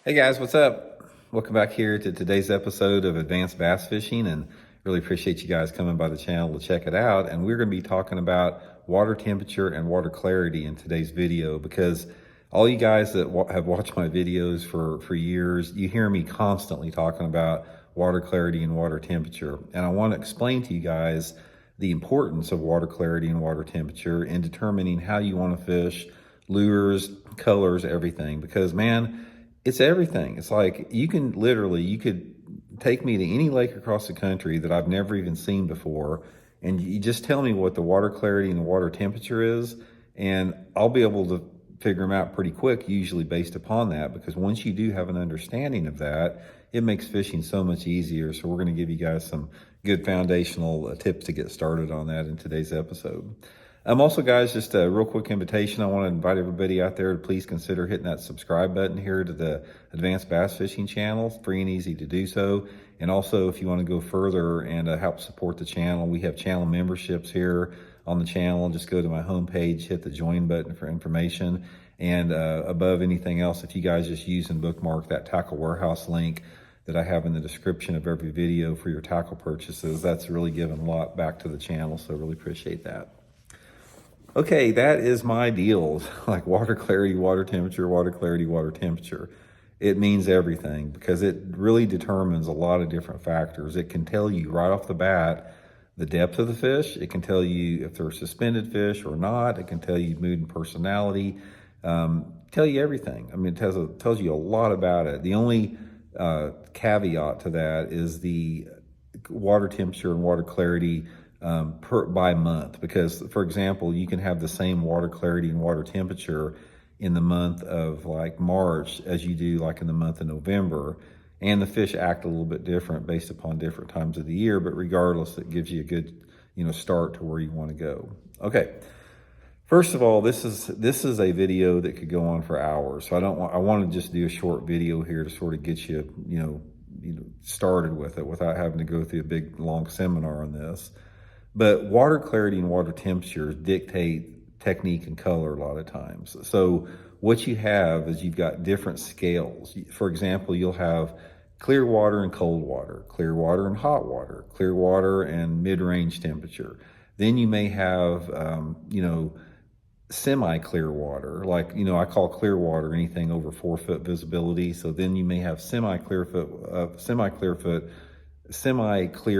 Hey guys, what's up? Welcome back here to today's episode of Advanced Bass Fishing, and really appreciate you guys coming by the channel to check it out. And we're going to be talking about water temperature and water clarity in today's video, because all you guys that have watched my videos for years, you hear me constantly talking about water clarity and water temperature. And I want to explain to you guys the importance of water clarity and water temperature in determining how you want to fish, lures, colors, everything. Because man, it's everything. It's like you could take me to any lake across the country that I've never even seen before, and you just tell me what the water clarity and the water temperature is, and I'll be able to figure them out pretty quick, usually based upon that, because once you do have an understanding of that, it makes fishing so much easier. So we're going to give you guys some good foundational tips to get started on that in today's episode. Also, guys, just a real quick invitation. I want to invite everybody out there to please consider hitting that subscribe button here to the Advanced Bass Fishing channel. It's free and easy to do so. And also, if you want to go further and help support the channel, we have channel memberships here on the channel. Just go to my homepage, hit the join button for information. And above anything else, if you guys just use and bookmark that Tackle Warehouse link that I have in the description of every video for your tackle purchases, that's really given a lot back to the channel. So I really appreciate that. Okay, that is my deal. Like water clarity, water temperature, water clarity, water temperature. It means everything because it really determines a lot of different factors. It can tell you right off the bat the depth of the fish. It can tell you if they're suspended fish or not. It can tell you mood and personality. Tell you everything. I mean, it tells you a lot about it. The only caveat to that is the water temperature and water clarity by month, because for example, you can have the same water clarity and water temperature in the month of like March as you do like in the month of November, and the fish act a little bit different based upon different times of the year, but regardless, it gives you a good start to where you want to go. Okay, first of all, this is a video that could go on for hours, so I want to just do a short video here to sort of get you started with it without having to go through a big long seminar on this. But water clarity and water temperature dictate technique and color a lot of times. So what you have is you've got different scales. For example, you'll have clear water and cold water, clear water and hot water, clear water and mid-range temperature. Then you may have, semi-clear water, like, I call clear water anything over 4 foot visibility. So then you may have semi-clear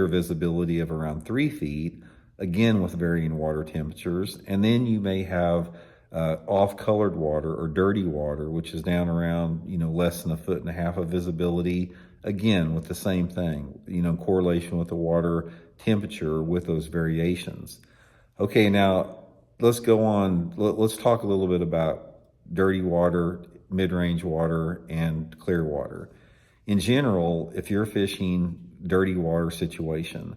visibility of around 3 feet, again with varying water temperatures. And then you may have off-colored water or dirty water, which is down around less than 1.5 feet of visibility, again with the same thing, in correlation with the water temperature with those variations. Okay, now let's go on. Let's talk a little bit about dirty water, mid-range water, and clear water. In general, if you're fishing dirty water situation,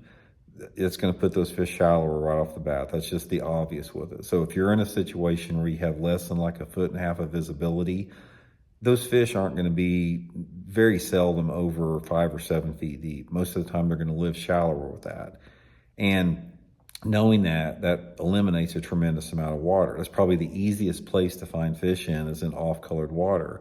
it's going to put those fish shallower right off the bat. That's just the obvious with it. So if you're in a situation where you have less than like 1.5 feet of visibility, those fish aren't going to be very seldom over 5 or 7 feet deep. Most of the time they're going to live shallower with that. And knowing that eliminates a tremendous amount of water. That's probably the easiest place to find fish in, is in off-colored water.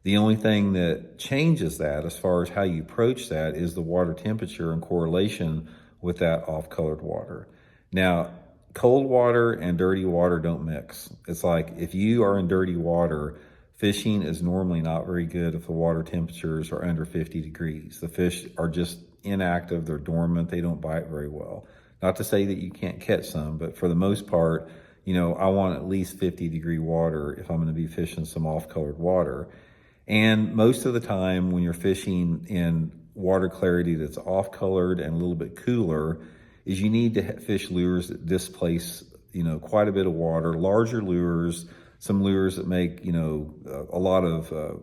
The only thing that changes that as far as how you approach that is the water temperature in correlation with that off-colored water. Now, cold water and dirty water don't mix. It's like if you are in dirty water, fishing is normally not very good if the water temperatures are under 50 degrees. The fish are just inactive, they're dormant, they don't bite very well. Not to say that you can't catch some, but for the most part, I want at least 50-degree water if I'm going to be fishing some off-colored water. And most of the time when you're fishing in water clarity that's off-colored and a little bit cooler, is you need to fish lures that displace, quite a bit of water, larger lures, some lures that make, a lot of,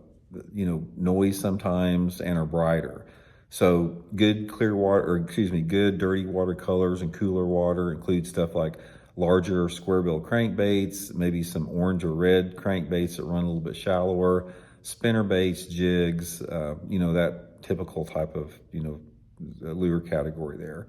noise sometimes and are brighter. So good good dirty water colors and cooler water include stuff like larger square-bill crankbaits, maybe some orange or red crankbaits that run a little bit shallower, spinner baits, jigs, that typical type of, lure category there.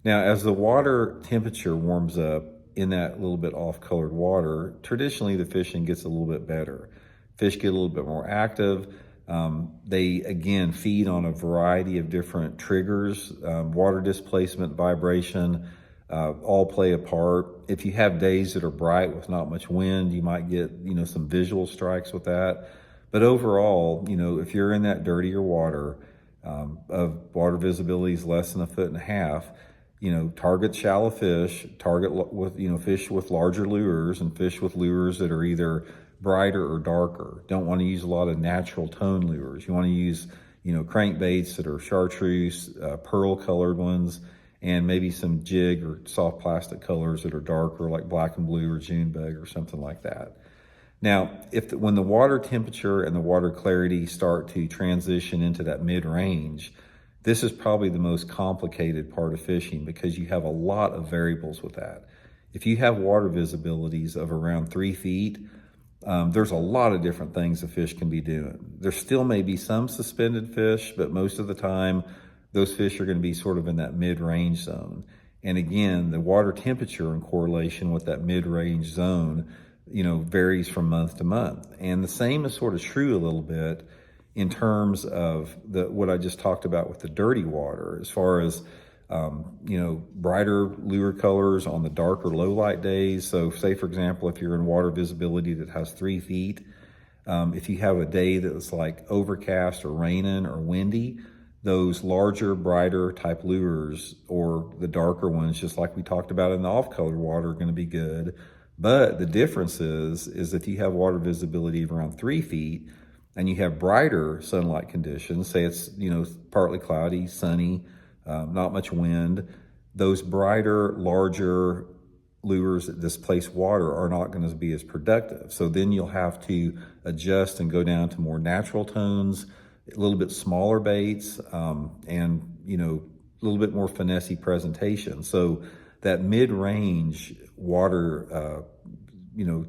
Now, as the water temperature warms up in that little bit off-colored water, traditionally the fishing gets a little bit better. Fish get a little bit more active. They, again, feed on a variety of different triggers, water displacement, vibration, all play a part. If you have days that are bright with not much wind, you might get, some visual strikes with that. But overall, if you're in that dirtier water, of water visibility is less than 1.5 feet, target shallow fish, with, fish with larger lures and fish with lures that are either brighter or darker. Don't want to use a lot of natural tone lures. You want to use, crankbaits that are chartreuse, pearl colored ones, and maybe some jig or soft plastic colors that are darker, like black and blue or June bug or something like that. Now, when the water temperature and the water clarity start to transition into that mid-range, this is probably the most complicated part of fishing because you have a lot of variables with that. If you have water visibilities of around 3 feet, there's a lot of different things a fish can be doing. There still may be some suspended fish, but most of the time, those fish are going to be sort of in that mid-range zone. And again, the water temperature in correlation with that mid-range zone, varies from month to month. And the same is sort of true a little bit in terms of what I just talked about with the dirty water, as far as, brighter lure colors on the darker low light days. So say, for example, if you're in water visibility that has 3 feet, if you have a day that's like overcast or raining or windy, those larger, brighter type lures or the darker ones, just like we talked about in the off-color water, are going to be good. But the difference is if you have water visibility of around 3 feet and you have brighter sunlight conditions, say it's, partly cloudy, sunny, not much wind, those brighter, larger lures that displace water are not going to be as productive. So then you'll have to adjust and go down to more natural tones, a little bit smaller baits, and, a little bit more finessey presentation. So that mid-range water,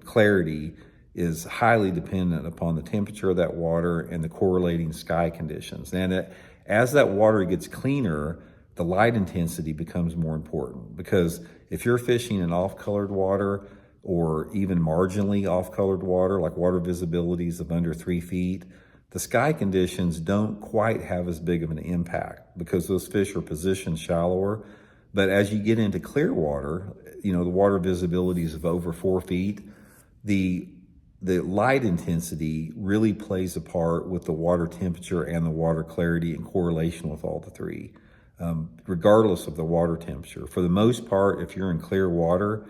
clarity is highly dependent upon the temperature of that water and the correlating sky conditions. And as that water gets cleaner, the light intensity becomes more important, because if you're fishing in off-colored water or even marginally off-colored water, like water visibilities of under 3 feet, the sky conditions don't quite have as big of an impact because those fish are positioned shallower. But as you get into clear water, the water visibilities of over 4 feet, the light intensity really plays a part with the water temperature and the water clarity in correlation with all the three, regardless of the water temperature. For the most part, if you're in clear water,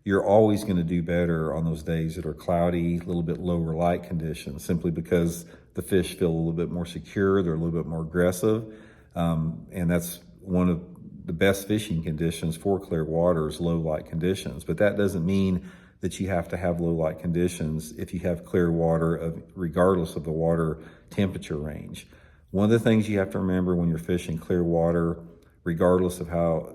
you're always going to do better on those days that are cloudy, a little bit lower light conditions, simply because the fish feel a little bit more secure, they're a little bit more aggressive, and that's one of the best fishing conditions for clear water is low light conditions. But that doesn't mean that you have to have low light conditions if you have clear water, regardless of the water temperature range. One of the things you have to remember when you're fishing clear water, regardless of how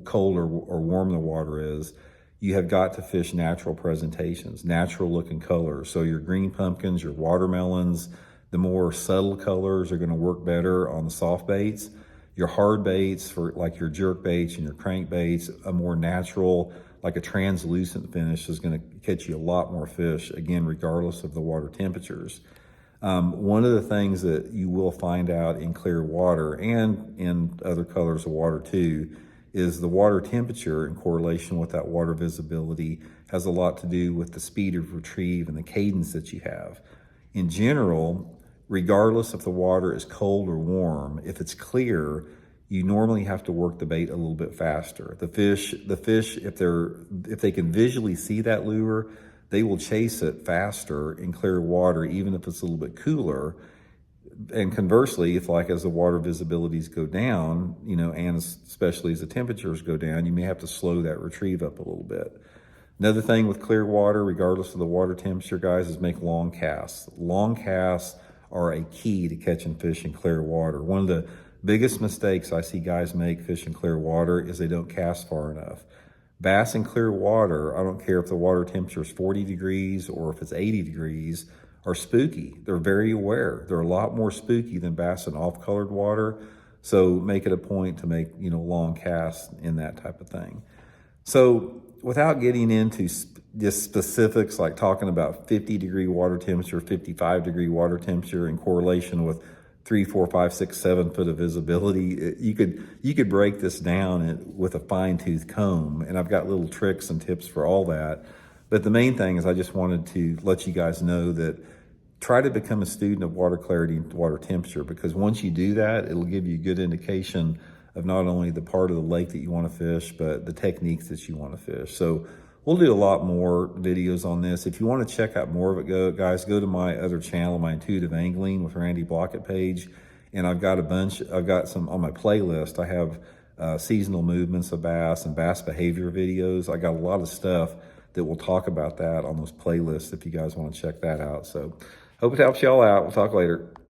cold or warm the water is, you have got to fish natural presentations, natural looking colors. So your green pumpkins, your watermelons, the more subtle colors are going to work better on the soft baits. Your hard baits, for like your jerk baits and your crank baits, a more natural, like a translucent finish, is going to catch you a lot more fish, again, regardless of the water temperatures. One of the things that you will find out in clear water and in other colors of water too is the water temperature in correlation with that water visibility has a lot to do with the speed of retrieve and the cadence that you have. In general, regardless if the water is cold or warm, if it's clear, you normally have to work the bait a little bit faster. The fish, if they can visually see that lure, they will chase it faster in clear water, even if it's a little bit cooler. And conversely, as the water visibilities go down, and especially as the temperatures go down, you may have to slow that retrieve up a little bit. Another thing with clear water, regardless of the water temperature, guys, is make long casts. Long casts are a key to catching fish in clear water. One of the biggest mistakes I see guys make fishing clear water is they don't cast far enough. Bass in clear water, I don't care if the water temperature is 40 degrees or if it's 80 degrees, are spooky. They're very aware. They're a lot more spooky than bass in off-colored water. So make it a point to make, long casts in that type of thing. So without getting into just specifics like talking about 50-degree water temperature, 55-degree water temperature in correlation with 3, 4, 5, 6, 7 foot of visibility. You could break this down with a fine-tooth comb, and I've got little tricks and tips for all that. But the main thing is I just wanted to let you guys know that try to become a student of water clarity and water temperature, because once you do that, it'll give you a good indication of not only the part of the lake that you want to fish, but the techniques that you want to fish. So we'll do a lot more videos on this. If you want to check out more of it, guys, go to my other channel, my Intuitive Angling with Randy Blaukat page. And I've got some on my playlist. I have seasonal movements of bass and bass behavior videos. I got a lot of stuff that will talk about that on those playlists if you guys want to check that out. So hope it helps y'all out. We'll talk later.